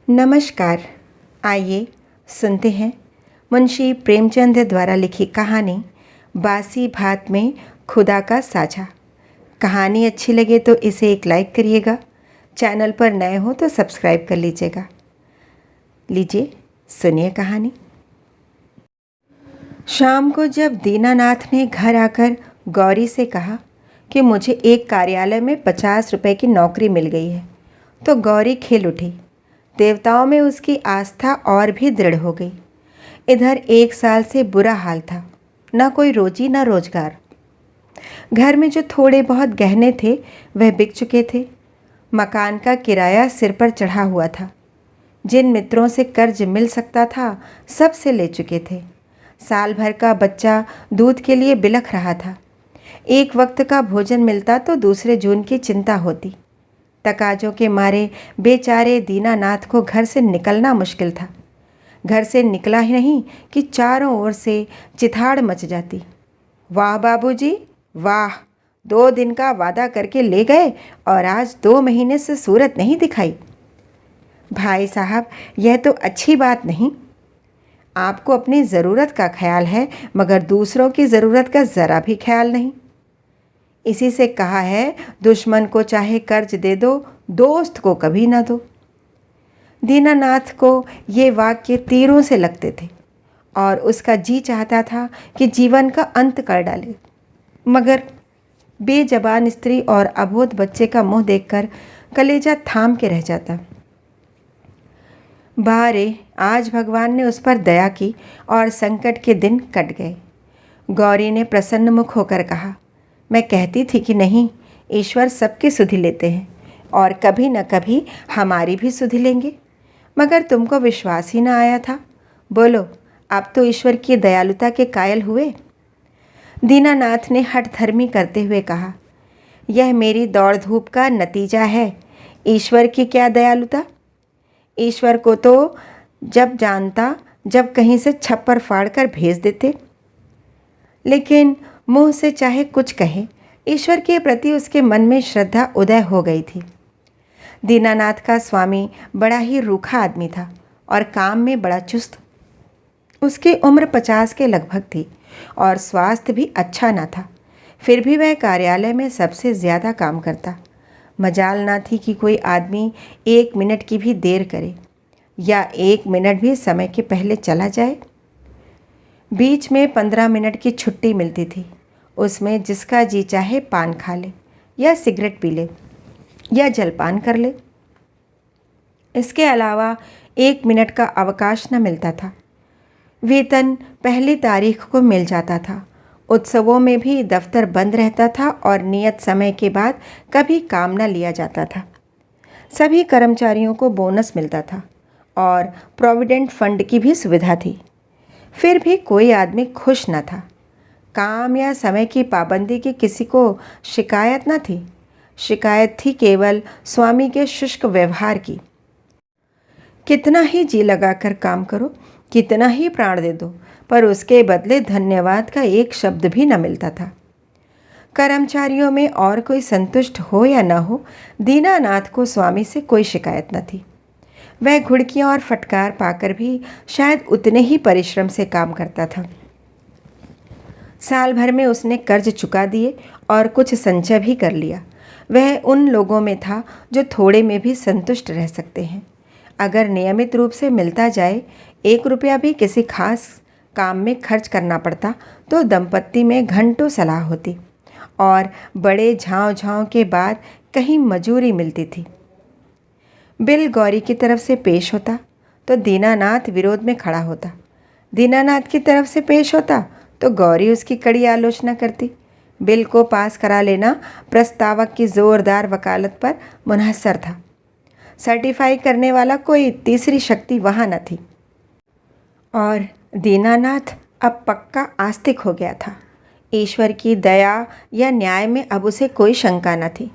नमस्कार। आइए सुनते हैं मुंशी प्रेमचंद द्वारा लिखी कहानी बासी भात में खुदा का साझा। कहानी अच्छी लगे तो इसे एक लाइक करिएगा। चैनल पर नए हो तो सब्सक्राइब कर लीजिएगा। लीजिए सुनिए कहानी। शाम को जब दीनानाथ ने घर आकर गौरी से कहा कि मुझे एक कार्यालय में 50 रुपए की नौकरी मिल गई है, तो गौरी खिल उठी। देवताओं में उसकी आस्था और भी दृढ़ हो गई। इधर 1 साल से बुरा हाल था, न कोई रोजी न रोजगार। घर में जो थोड़े बहुत गहने थे वह बिक चुके थे। मकान का किराया सिर पर चढ़ा हुआ था। जिन मित्रों से कर्ज मिल सकता था सब से ले चुके थे। साल भर का बच्चा दूध के लिए बिलख रहा था। एक वक्त का भोजन मिलता तो दूसरे जून की चिंता होती। तकाजों के मारे बेचारे दीनानाथ को घर से निकलना मुश्किल था। घर से निकला ही नहीं कि चारों ओर से चिथाड़ मच जाती। वाह बाबूजी, वाह! 2 दिन का वादा करके ले गए और आज 2 महीने से सूरत नहीं दिखाई। भाई साहब, यह तो अच्छी बात नहीं। आपको अपनी ज़रूरत का ख्याल है, मगर दूसरों की ज़रूरत का ज़रा भी ख्याल नहीं। इसी से कहा है, दुश्मन को चाहे कर्ज दे दो, दोस्त को कभी ना दो। दीनानाथ को ये वाक्य तीरों से लगते थे और उसका जी चाहता था कि जीवन का अंत कर डाले, मगर बेजबान स्त्री और अबोध बच्चे का मुंह देखकर कलेजा थाम के रह जाता। बारे, आज भगवान ने उस पर दया की और संकट के दिन कट गए। गौरी ने प्रसन्न मुख होकर कहा, मैं कहती थी कि नहीं, ईश्वर सबकी सुधि लेते हैं और कभी न कभी हमारी भी सुधि लेंगे, मगर तुमको विश्वास ही न आया था। बोलो, अब तो ईश्वर की दयालुता के कायल हुए? दीनानाथ ने हठधर्मी करते हुए कहा, यह मेरी दौड़ धूप का नतीजा है। ईश्वर की क्या दयालुता? ईश्वर को तो जब जानता जब कहीं से छप्पर फाड़ कर भेज देते। लेकिन मुंह से चाहे कुछ कहे, ईश्वर के प्रति उसके मन में श्रद्धा उदय हो गई थी। दीनानाथ का स्वामी बड़ा ही रूखा आदमी था और काम में बड़ा चुस्त। उसकी उम्र 50 के लगभग थी और स्वास्थ्य भी अच्छा ना था। फिर भी वह कार्यालय में सबसे ज़्यादा काम करता। मजाल ना थी कि कोई आदमी 1 मिनट की भी देर करे या 1 मिनट भी समय के पहले चला जाए। बीच में 15 मिनट की छुट्टी मिलती थी। उसमें जिसका जी चाहे पान खा ले या सिगरेट पी ले या जलपान कर ले। इसके अलावा 1 मिनट का अवकाश न मिलता था। वेतन पहली तारीख को मिल जाता था। उत्सवों में भी दफ्तर बंद रहता था और नियत समय के बाद कभी काम न लिया जाता था। सभी कर्मचारियों को बोनस मिलता था और प्रोविडेंट फंड की भी सुविधा थी। फिर भी कोई आदमी खुश न था। काम या समय की पाबंदी की किसी को शिकायत न थी। शिकायत थी केवल स्वामी के शुष्क व्यवहार की। कितना ही जी लगाकर काम करो, कितना ही प्राण दे दो, पर उसके बदले धन्यवाद का एक शब्द भी न मिलता था। कर्मचारियों में और कोई संतुष्ट हो या न हो, दीनानाथ को स्वामी से कोई शिकायत न थी। वह घुड़कियाँ और फटकार पाकर भी शायद उतने ही परिश्रम से काम करता था। साल भर में उसने कर्ज चुका दिए और कुछ संचय भी कर लिया। वह उन लोगों में था जो थोड़े में भी संतुष्ट रह सकते हैं। अगर नियमित रूप से मिलता जाए, 1 रुपया भी किसी खास काम में खर्च करना पड़ता तो दंपत्ति में घंटों सलाह होती और बड़े झांव के बाद कहीं मजूरी मिलती थी। बिल गौरी की तरफ से पेश होता तो दीनानाथ विरोध में खड़ा होता। दीनानाथ की तरफ से पेश होता तो गौरी उसकी कड़ी आलोचना करती। बिल को पास करा लेना प्रस्तावक की ज़ोरदार वकालत पर मुनहसर था। सर्टिफाई करने वाला कोई तीसरी शक्ति वहाँ न थी। और दीनानाथ अब पक्का आस्तिक हो गया था। ईश्वर की दया या न्याय में अब उसे कोई शंका न थी।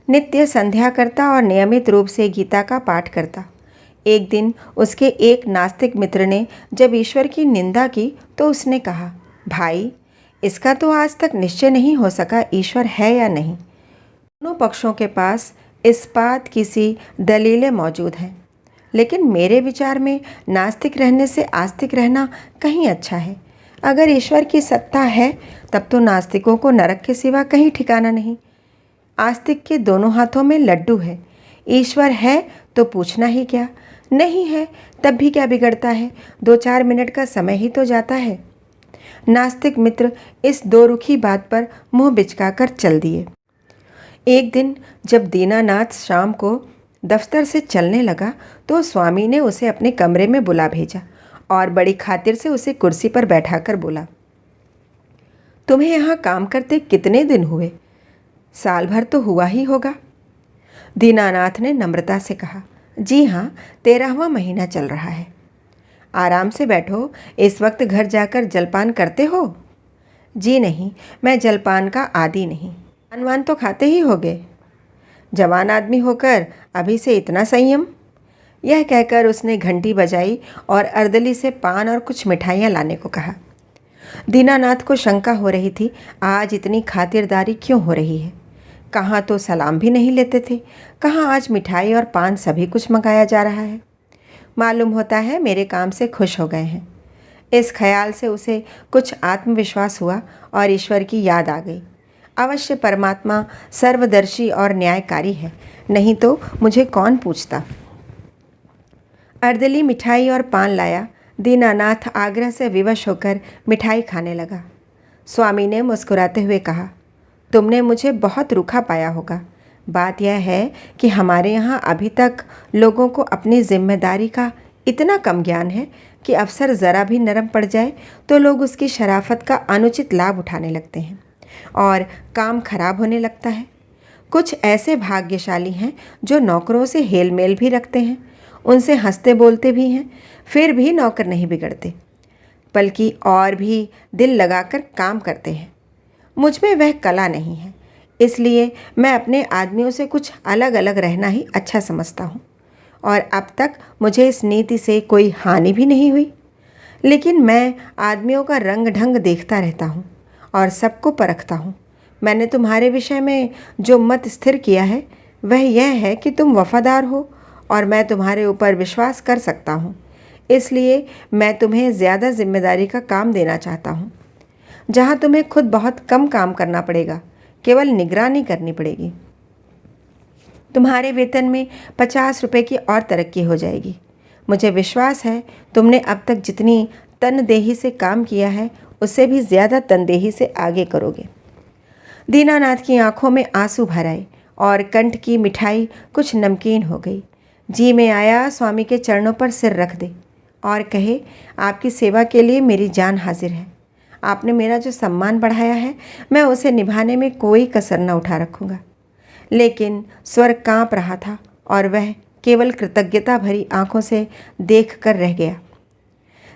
नित्य संध्या करता और नियमित रूप से गीता का पाठ करता। एक दिन उसके एक नास्तिक मित्र ने जब ईश्वर की निंदा की तो उसने कहा, भाई, इसका तो आज तक निश्चय नहीं हो सका ईश्वर है या नहीं। दोनों पक्षों के पास इस्पात किसी दलीलें मौजूद हैं, लेकिन मेरे विचार में नास्तिक रहने से आस्तिक रहना कहीं अच्छा है। अगर ईश्वर की सत्ता है तब तो नास्तिकों को नरक के सिवा कहीं ठिकाना नहीं। आस्तिक के दोनों हाथों में लड्डू है। ईश्वर है तो पूछना ही क्या, नहीं है तब भी क्या बिगड़ता है, 2-4 मिनट का समय ही तो जाता है। नास्तिक मित्र इस दो रुखी बात पर मुंह बिचकाकर चल दिए। एक दिन जब दीनानाथ शाम को दफ्तर से चलने लगा तो स्वामी ने उसे अपने कमरे में बुला भेजा और बड़ी खातिर से उसे कुर्सी पर बैठाकर बोला, तुम्हें यहाँ काम करते कितने दिन हुए? साल भर तो हुआ ही होगा। दीनानाथ ने नम्रता से कहा, जी हाँ, 13वां महीना चल रहा है। आराम से बैठो, इस वक्त घर जाकर जलपान करते हो? जी नहीं, मैं जलपान का आदी नहीं। पान तो खाते ही होगे। जवान आदमी होकर अभी से इतना संयम? यह कहकर उसने घंटी बजाई और अर्दली से पान और कुछ मिठाइयाँ लाने को कहा। दीनानाथ को शंका हो रही थी, आज इतनी खातिरदारी क्यों हो रही है। कहाँ तो सलाम भी नहीं लेते थे, कहाँ आज मिठाई और पान सभी कुछ मंगाया जा रहा है। मालूम होता है मेरे काम से खुश हो गए हैं। इस ख्याल से उसे कुछ आत्मविश्वास हुआ और ईश्वर की याद आ गई। अवश्य परमात्मा सर्वदर्शी और न्यायकारी है, नहीं तो मुझे कौन पूछता। अर्दली मिठाई और पान लाया। दीनानाथ आग्रह से विवश होकर मिठाई खाने लगा। स्वामी ने मुस्कुराते हुए कहा, तुमने मुझे बहुत रूखा पाया होगा। बात यह है कि हमारे यहाँ अभी तक लोगों को अपनी जिम्मेदारी का इतना कम ज्ञान है कि अफसर ज़रा भी नरम पड़ जाए तो लोग उसकी शराफत का अनुचित लाभ उठाने लगते हैं और काम खराब होने लगता है। कुछ ऐसे भाग्यशाली हैं जो नौकरों से हेल मेल भी रखते हैं, उनसे हंसते बोलते भी हैं, फिर भी नौकर नहीं बिगड़ते, बल्कि और भी दिल लगाकर काम करते हैं। मुझ में वह कला नहीं है, इसलिए मैं अपने आदमियों से कुछ अलग अलग रहना ही अच्छा समझता हूँ और अब तक मुझे इस नीति से कोई हानि भी नहीं हुई। लेकिन मैं आदमियों का रंग ढंग देखता रहता हूँ और सबको परखता हूँ। मैंने तुम्हारे विषय में जो मत स्थिर किया है वह यह है कि तुम वफादार हो और मैं तुम्हारे ऊपर विश्वास कर सकता हूँ, इसलिए मैं तुम्हें ज़्यादा जिम्मेदारी का काम देना चाहता हूँ, जहाँ तुम्हें खुद बहुत कम काम करना पड़ेगा, केवल निगरानी करनी पड़ेगी। तुम्हारे वेतन में 50 रुपये की और तरक्की हो जाएगी। मुझे विश्वास है तुमने अब तक जितनी तनदेही से काम किया है उससे भी ज़्यादा तनदेही से आगे करोगे। दीनानाथ की आंखों में आंसू भर आए और कंठ की मिठाई कुछ नमकीन हो गई। जी में आया स्वामी के चरणों पर सिर रख दे और कहे, आपकी सेवा के लिए मेरी जान हाजिर है। आपने मेरा जो सम्मान बढ़ाया है मैं उसे निभाने में कोई कसर न उठा रखूँगा। लेकिन स्वर काँप रहा था और वह केवल कृतज्ञता भरी आंखों से देख कर रह गया।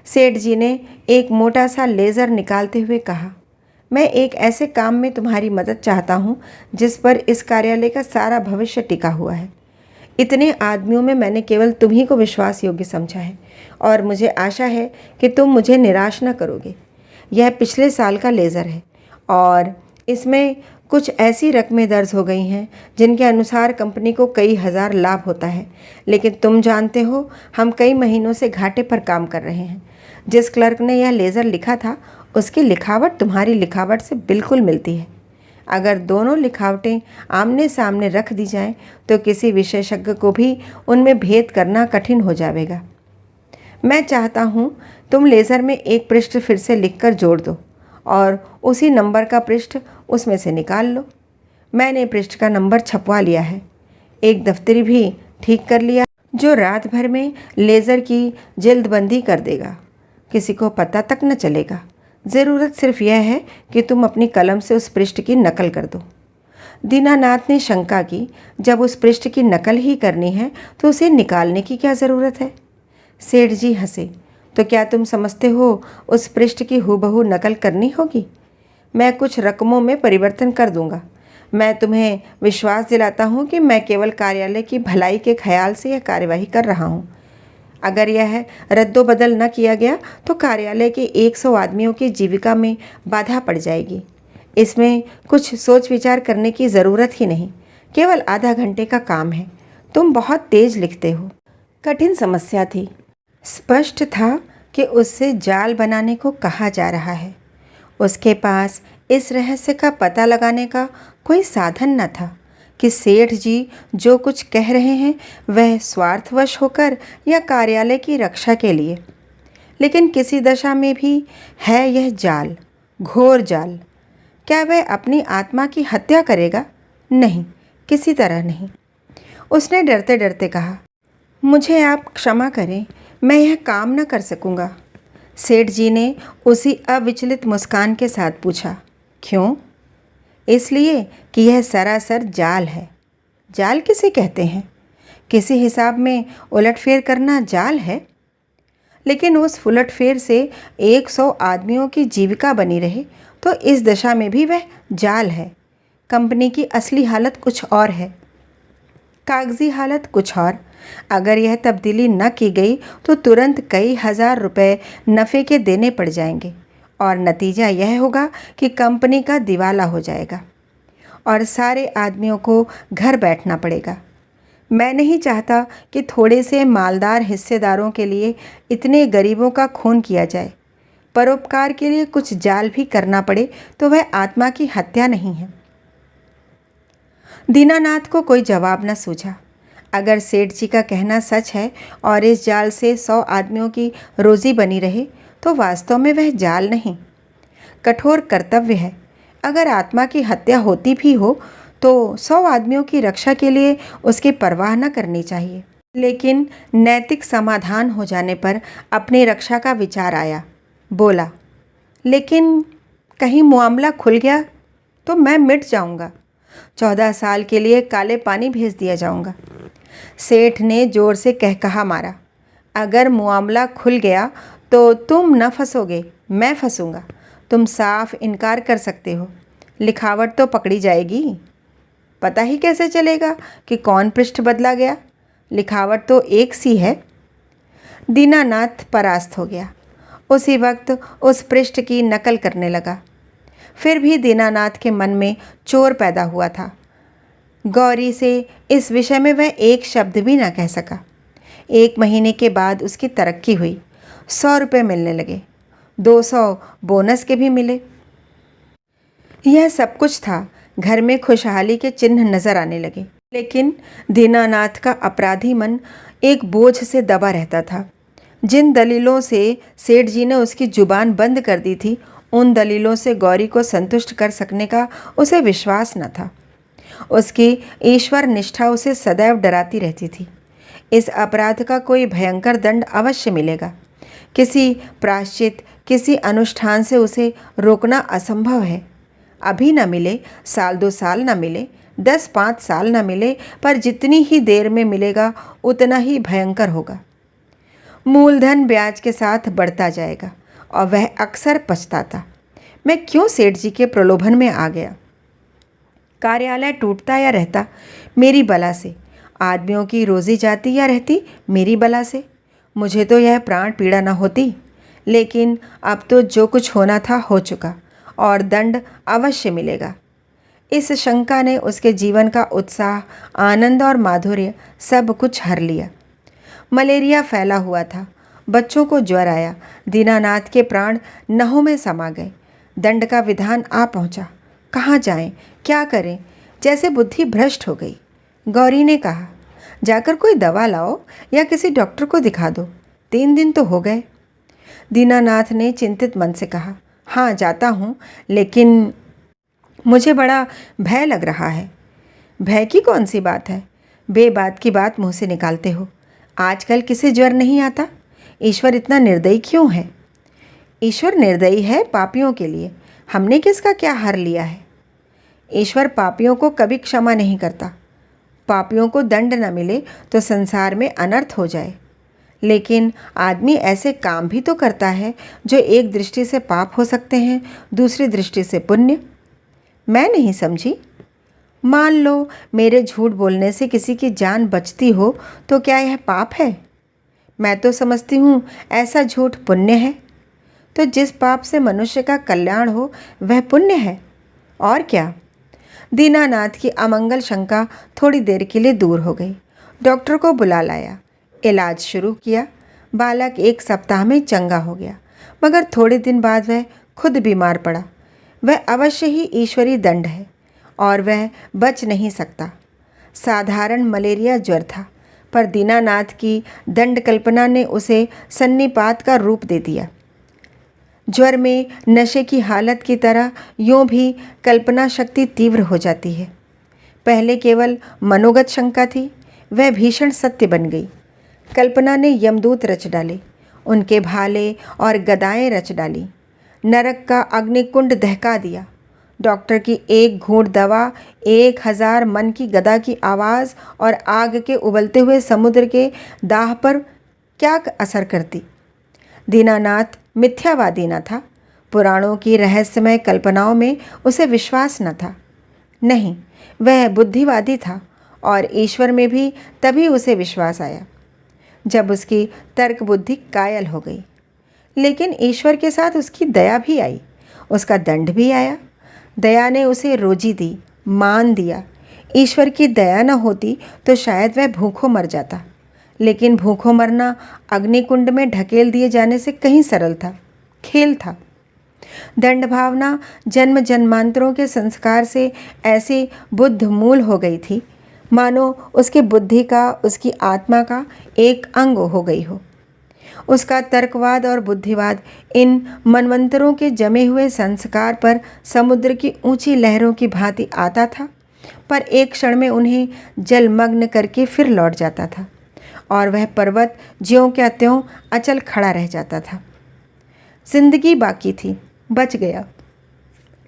सेठ जी ने एक मोटा सा लेज़र निकालते हुए कहा, मैं एक ऐसे काम में तुम्हारी मदद चाहता हूँ जिस पर इस कार्यालय का सारा भविष्य टिका हुआ है। इतने आदमियों में मैंने केवल तुम्ही को विश्वास योग्य समझा है और मुझे आशा है कि तुम मुझे निराश न करोगे। यह पिछले साल का लेज़र है और इसमें कुछ ऐसी रकमें दर्ज हो गई हैं जिनके अनुसार कंपनी को कई हज़ार लाभ होता है, लेकिन तुम जानते हो हम कई महीनों से घाटे पर काम कर रहे हैं। जिस क्लर्क ने यह लेज़र लिखा था उसकी लिखावट तुम्हारी लिखावट से बिल्कुल मिलती है। अगर दोनों लिखावटें आमने सामने रख दी जाएं तो किसी विशेषज्ञ को भी उनमें भेद करना कठिन हो जाएगा। मैं चाहता हूँ तुम लेज़र में एक पृष्ठ फिर से लिखकर जोड़ दो और उसी नंबर का पृष्ठ उसमें से निकाल लो। मैंने पृष्ठ का नंबर छपवा लिया है, एक दफ्तरी भी ठीक कर लिया जो रात भर में लेज़र की जल्दबंदी कर देगा, किसी को पता तक न चलेगा। ज़रूरत सिर्फ यह है कि तुम अपनी कलम से उस पृष्ठ की नकल कर दो। दीनानाथ ने शंका की, जब उस पृष्ठ की नकल ही करनी है तो उसे निकालने की क्या ज़रूरत है? सेठ जी हंसे, तो क्या तुम समझते हो उस पृष्ठ की हूबहू नकल करनी होगी? मैं कुछ रकमों में परिवर्तन कर दूंगा। मैं तुम्हें विश्वास दिलाता हूँ कि मैं केवल कार्यालय की भलाई के ख्याल से यह कार्यवाही कर रहा हूँ। अगर यह रद्दोबदल न किया गया तो कार्यालय के 100 आदमियों की जीविका में बाधा पड़ जाएगी। इसमें कुछ सोच विचार करने की ज़रूरत ही नहीं, केवल आधा घंटे का काम है। तुम बहुत तेज़ लिखते हो। कठिन समस्या थी। स्पष्ट था कि उससे जाल बनाने को कहा जा रहा है। उसके पास इस रहस्य का पता लगाने का कोई साधन न था कि सेठ जी जो कुछ कह रहे हैं वह स्वार्थवश होकर या कार्यालय की रक्षा के लिए। लेकिन किसी दशा में भी है यह जाल, घोर जाल। क्या वह अपनी आत्मा की हत्या करेगा? नहीं, किसी तरह नहीं। उसने डरते डरते कहा, मुझे आप क्षमा करें, मैं यह काम न कर सकूँगा। सेठ जी ने उसी अविचलित मुस्कान के साथ पूछा, क्यों? इसलिए कि यह सरासर जाल है। जाल किसे कहते हैं? किसी हिसाब में उलटफेर करना जाल है। लेकिन उस उलटफेर से 100 आदमियों की जीविका बनी रहे तो इस दशा में भी वह जाल है। कंपनी की असली हालत कुछ और है, कागजी हालत कुछ और। अगर यह तब्दीली न की गई तो तुरंत कई हजार रुपए नफ़े के देने पड़ जाएंगे और नतीजा यह होगा कि कंपनी का दिवाला हो जाएगा और सारे आदमियों को घर बैठना पड़ेगा। मैं नहीं चाहता कि थोड़े से मालदार हिस्सेदारों के लिए इतने गरीबों का खून किया जाए। परोपकार के लिए कुछ जाल भी करना पड़े तो वह आत्मा की हत्या नहीं है। दीनानाथ को कोई जवाब न सूझा। अगर सेठ जी का कहना सच है और इस जाल से 100 आदमियों की रोजी बनी रहे तो वास्तव में वह जाल नहीं, कठोर कर्तव्य है। अगर आत्मा की हत्या होती भी हो तो 100 आदमियों की रक्षा के लिए उसकी परवाह न करनी चाहिए। लेकिन नैतिक समाधान हो जाने पर अपनी रक्षा का विचार आया। बोला, लेकिन कहीं मामला खुल गया तो मैं मिट जाऊंगा। 14 साल के लिए काले पानी भेज दिया जाऊंगा। सेठ ने जोर से कहकहा मारा, अगर मामला खुल गया तो तुम न फंसोगे, मैं फंसूंगा। तुम साफ इनकार कर सकते हो, लिखावट तो पकड़ी जाएगी। पता ही कैसे चलेगा कि कौन पृष्ठ बदला गया? लिखावट तो एक सी है। दीनानाथ परास्त हो गया। उसी वक्त उस पृष्ठ की नकल करने लगा। फिर भी दीनानाथ के मन में चोर पैदा हुआ था। गौरी से इस विषय में वह एक शब्द भी ना कह सका। 1 महीने के बाद उसकी तरक्की हुई। 100 रुपये मिलने लगे, 200 बोनस के भी मिले। यह सब कुछ था। घर में खुशहाली के चिन्ह नजर आने लगे। लेकिन दीनानाथ का अपराधी मन एक बोझ से दबा रहता था। जिन दलीलों से सेठ जी ने उसकी जुबान बंद कर दी थी, उन दलीलों से गौरी को संतुष्ट कर सकने का उसे विश्वास न था। उसकी ईश्वर निष्ठा उसे सदैव डराती रहती थी। इस अपराध का कोई भयंकर दंड अवश्य मिलेगा। किसी प्रायश्चित, किसी अनुष्ठान से उसे रोकना असंभव है। अभी न मिले, साल 2 साल न मिले, 10-5 साल न मिले, पर जितनी ही देर में मिलेगा उतना ही भयंकर होगा। मूलधन ब्याज के साथ बढ़ता जाएगा और वह अक्सर पछताता, मैं क्यों सेठ जी के प्रलोभन में आ गया। कार्यालय टूटता या रहता मेरी बला से, आदमियों की रोजी जाती या रहती मेरी बला से। मुझे तो यह प्राण पीड़ा न होती। लेकिन अब तो जो कुछ होना था हो चुका और दंड अवश्य मिलेगा। इस शंका ने उसके जीवन का उत्साह, आनंद और माधुर्य सब कुछ हर लिया। मलेरिया फैला हुआ था, बच्चों को ज्वर आया, दीनानाथ के प्राण नहों में समा गए। दंड का विधान आ पहुंचा। कहाँ जाएं, क्या करें, जैसे बुद्धि भ्रष्ट हो गई। गौरी ने कहा, जाकर कोई दवा लाओ या किसी डॉक्टर को दिखा दो, 3 दिन तो हो गए। दीनानाथ ने चिंतित मन से कहा, हाँ जाता हूँ, लेकिन मुझे बड़ा भय लग रहा है। भय की कौन सी बात है? बेबात की बात मुँह से निकालते हो। आजकल किसे ज्वर नहीं आता? ईश्वर इतना निर्दयी क्यों है? ईश्वर निर्दयी है पापियों के लिए। हमने किसका क्या हर लिया है? ईश्वर पापियों को कभी क्षमा नहीं करता। पापियों को दंड न मिले तो संसार में अनर्थ हो जाए। लेकिन आदमी ऐसे काम भी तो करता है जो एक दृष्टि से पाप हो सकते हैं, दूसरी दृष्टि से पुण्य। मैं नहीं समझी। मान लो मेरे झूठ बोलने से किसी की जान बचती हो तो क्या यह पाप है? मैं तो समझती हूँ ऐसा झूठ पुण्य है। तो जिस पाप से मनुष्य का कल्याण हो वह पुण्य है, और क्या? दीनानाथ की अमंगल शंका थोड़ी देर के लिए दूर हो गई। डॉक्टर को बुला लाया। इलाज शुरू किया। बालक 1 सप्ताह में चंगा हो गया, मगर थोड़े दिन बाद वह खुद बीमार पड़ा। वह अवश्य ही ईश्वरी दंड है और वह बच नहीं सकता। साधारण मलेरिया ज्वर था, पर दीनानाथ की दंड कल्पना ने उसे सन्निपात का रूप दे दिया। ज्वर में नशे की हालत की तरह यूं भी कल्पना शक्ति तीव्र हो जाती है। पहले केवल मनोगत शंका थी, वह भीषण सत्य बन गई। कल्पना ने यमदूत रच डाले, उनके भाले और गदाएं रच डाली, नरक का अग्निकुंड दहका दिया। डॉक्टर की एक घूंट दवा 1000 मन की गदा की आवाज़ और आग के उबलते हुए समुद्र के दाह पर क्या असर करती। दीनानाथ मिथ्यावादी न था, पुराणों की रहस्यमय कल्पनाओं में उसे विश्वास न था। नहीं, वह बुद्धिवादी था और ईश्वर में भी तभी उसे विश्वास आया जब उसकी तर्क बुद्धि कायल हो गई। लेकिन ईश्वर के साथ उसकी दया भी आई, उसका दंड भी आया। दया ने उसे रोजी दी, मान दिया। ईश्वर की दया न होती तो शायद वह भूखों मर जाता, लेकिन भूखों मरना अग्निकुंड में ढकेल दिए जाने से कहीं सरल था, खेल था। दंड भावना जन्म जन्मांतरों के संस्कार से ऐसी बुद्ध मूल हो गई थी, मानो उसकी बुद्धि का, उसकी आत्मा का एक अंग हो गई हो। उसका तर्कवाद और बुद्धिवाद इन मनवंतरों के जमे हुए संस्कार पर समुद्र की ऊंची लहरों की भांति आता था, पर एक क्षण में उन्हें जलमग्न करके फिर लौट जाता था और वह पर्वत ज्यों क्या त्यों अचल खड़ा रह जाता था। जिंदगी बाकी थी, बच गया।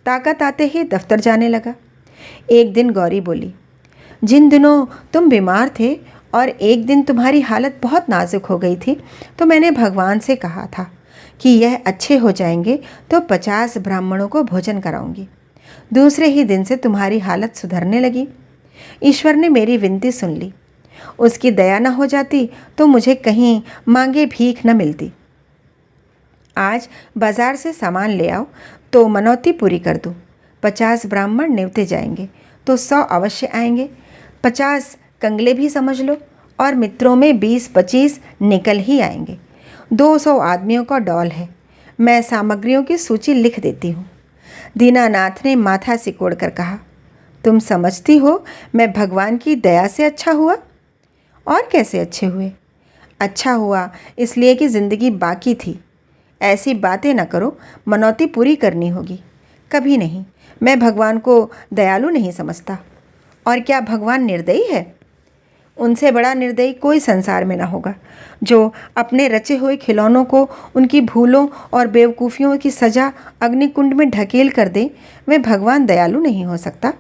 ताकत आते ही दफ्तर जाने लगा। एक दिन गौरी बोली, जिन दिनों तुम बीमार थे और एक दिन तुम्हारी हालत बहुत नाजुक हो गई थी, तो मैंने भगवान से कहा था कि यह अच्छे हो जाएंगे तो 50 ब्राह्मणों को भोजन कराऊंगी। दूसरे ही दिन से तुम्हारी हालत सुधरने लगी। ईश्वर ने मेरी विनती सुन ली। उसकी दया न हो जाती तो मुझे कहीं मांगे भीख न मिलती। आज बाजार से सामान ले आओ तो मनौती पूरी कर दूँ। 50 ब्राह्मण नेवते जाएंगे तो 100 अवश्य आएंगे। 50 कंगले भी समझ लो और मित्रों में 20-25 निकल ही आएंगे। 200 आदमियों का डॉल है। मैं सामग्रियों की सूची लिख देती हूँ। दीनानाथ ने माथा सिकोड़ कर कहा, तुम समझती हो मैं भगवान की दया से अच्छा हुआ? और कैसे अच्छे हुए? अच्छा हुआ इसलिए कि ज़िंदगी बाकी थी। ऐसी बातें न करो, मनौती पूरी करनी होगी। कभी नहीं, मैं भगवान को दयालु नहीं समझता। और क्या भगवान निर्दयी है? उनसे बड़ा निर्दयी कोई संसार में ना होगा, जो अपने रचे हुए खिलौनों को उनकी भूलों और बेवकूफ़ियों की सज़ा अग्निकुंड में ढकेल कर दे। वह भगवान दयालु नहीं हो सकता।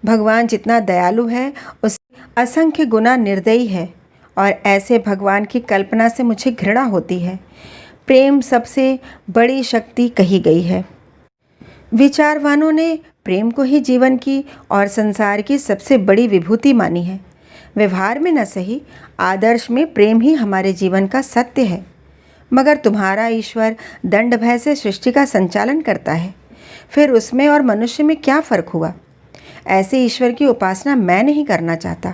भगवान जितना दयालु है उससे असंख्य गुना निर्दयी है, और ऐसे भगवान की कल्पना से मुझे घृणा होती है। प्रेम सबसे बड़ी शक्ति कही गई है। विचारवानों ने प्रेम को ही जीवन की और संसार की सबसे बड़ी विभूति मानी है। व्यवहार में न सही, आदर्श में प्रेम ही हमारे जीवन का सत्य है। मगर तुम्हारा ईश्वर दंड भय से सृष्टि का संचालन करता है, फिर उसमें और मनुष्य में क्या फ़र्क हुआ? ऐसे ईश्वर की उपासना मैं नहीं करना चाहता,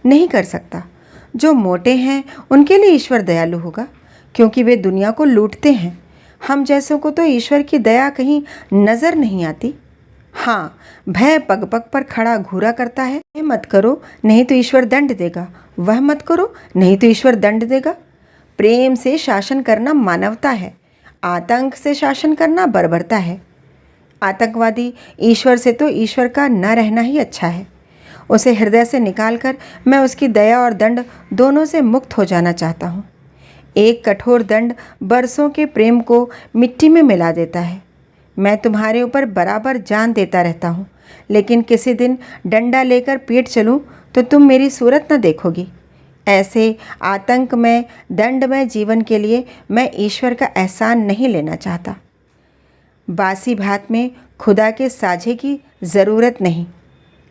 नहीं कर सकता। जो मोटे हैं उनके लिए ईश्वर दयालु होगा, क्योंकि वे दुनिया को लूटते हैं। हम जैसों को तो ईश्वर की दया कहीं नज़र नहीं आती। हाँ, भय पग पग पर खड़ा घूरा करता है। यह मत करो नहीं तो ईश्वर दंड देगा, वह मत करो नहीं तो ईश्वर दंड देगा। प्रेम से शासन करना मानवता है, आतंक से शासन करना बर्बरता है। आतंकवादी ईश्वर से तो ईश्वर का न रहना ही अच्छा है। उसे हृदय से निकालकर मैं उसकी दया और दंड दोनों से मुक्त हो जाना चाहता हूँ। एक कठोर दंड बरसों के प्रेम को मिट्टी में मिला देता है। मैं तुम्हारे ऊपर बराबर जान देता रहता हूँ, लेकिन किसी दिन डंडा लेकर पीट चलूँ तो तुम मेरी सूरत न देखोगी। ऐसे आतंकमय दंडमय जीवन के लिए मैं ईश्वर का एहसान नहीं लेना चाहता। बासी भात में खुदा के साझे की ज़रूरत नहीं।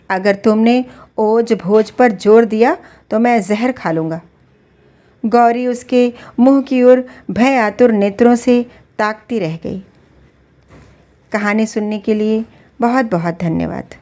अगर तुमने ओज भोज पर जोर दिया तो मैं जहर खा लूँगा। गौरी उसके मुंह की ओर भय आतुर नेत्रों से ताकती रह गई। कहानी सुनने के लिए बहुत बहुत धन्यवाद।